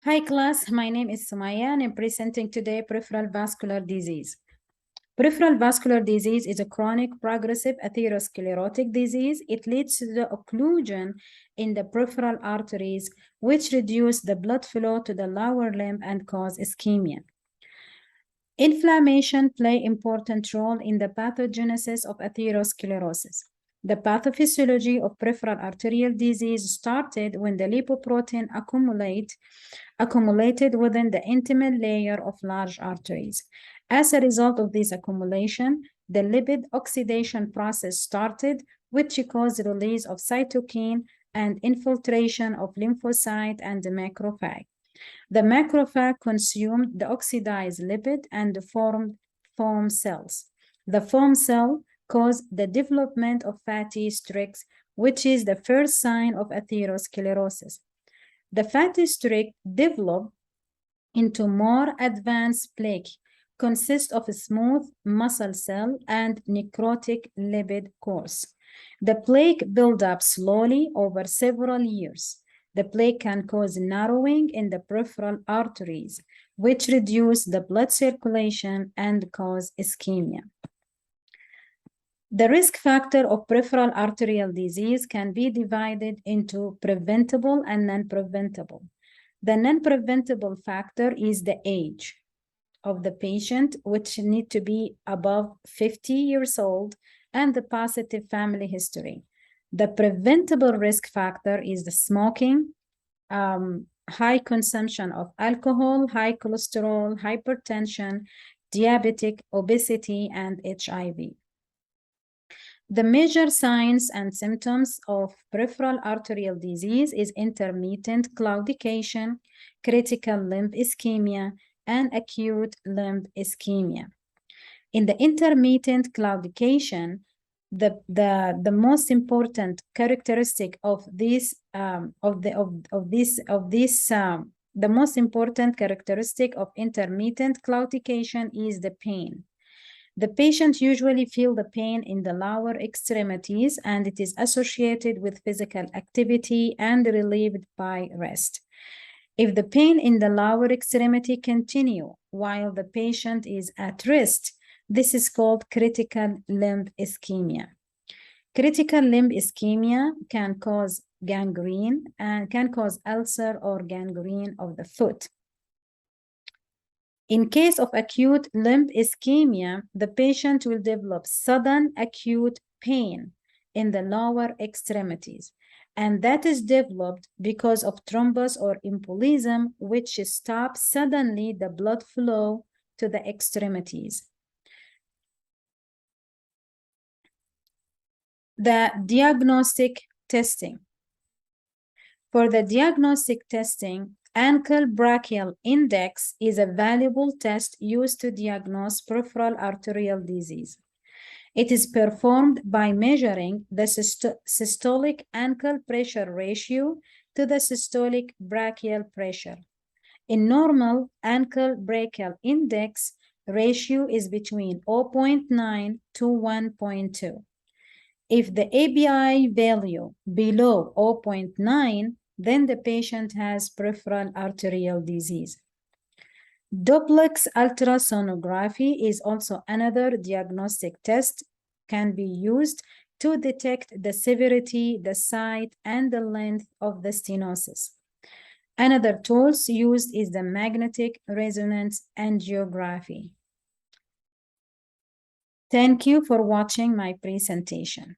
Hi class, my name is Sumaya and I'm presenting today peripheral vascular disease. Peripheral vascular disease is a chronic progressive atherosclerotic disease. It leads to the occlusion in the peripheral arteries, which reduce the blood flow to the lower limb and cause ischemia. Inflammation play important role in the pathogenesis of atherosclerosis. The pathophysiology of peripheral arterial disease started when the lipoprotein accumulated within the intimate layer of large arteries. As a result of this accumulation, the lipid oxidation process started, which caused the release of cytokine and infiltration of lymphocyte and the macrophage. The macrophage consumed the oxidized lipid and formed foam cells. The foam cell caused the development of fatty streaks, which is the first sign of atherosclerosis. The fatty streak developed into more advanced plaque, consists of a smooth muscle cell and necrotic lipid course. The plaque builds up slowly over several years. The plaque can cause narrowing in the peripheral arteries, which reduce the blood circulation and cause ischemia. The risk factor of peripheral arterial disease can be divided into preventable and non-preventable. The non-preventable factor is the age of the patient, which need to be above 50 years old, and the positive family history. The preventable risk factor is the smoking, high consumption of alcohol, high cholesterol, hypertension, diabetic, obesity, and HIV. The major signs and symptoms of peripheral arterial disease is intermittent claudication, critical limb ischemia, and acute limb ischemia. In the intermittent claudication, the most important characteristic of this the most important characteristic of intermittent claudication is the pain. The patient usually feel the pain in the lower extremities, and it is associated with physical activity and relieved by rest. If the pain in the lower extremity continue while the patient is at rest, this is called critical limb ischemia. Critical limb ischemia can cause gangrene and can cause ulcer or gangrene of the foot. In case of acute limb ischemia, the patient will develop sudden acute pain in the lower extremities, and that is developed because of thrombus or embolism, which stops suddenly the blood flow to the extremities. The diagnostic testing. For the diagnostic testing, ankle brachial index is a valuable test used to diagnose peripheral arterial disease. It is performed by measuring the systolic ankle pressure ratio to the systolic brachial pressure. In normal, ankle brachial index ratio is between 0.9 to 1.2. If the ABI value below 0.9, then the patient has peripheral arterial disease. Duplex ultrasonography is also another diagnostic test, can be used to detect the severity, the site, and the length of the stenosis. Another tools used is the magnetic resonance angiography. Thank you for watching my presentation.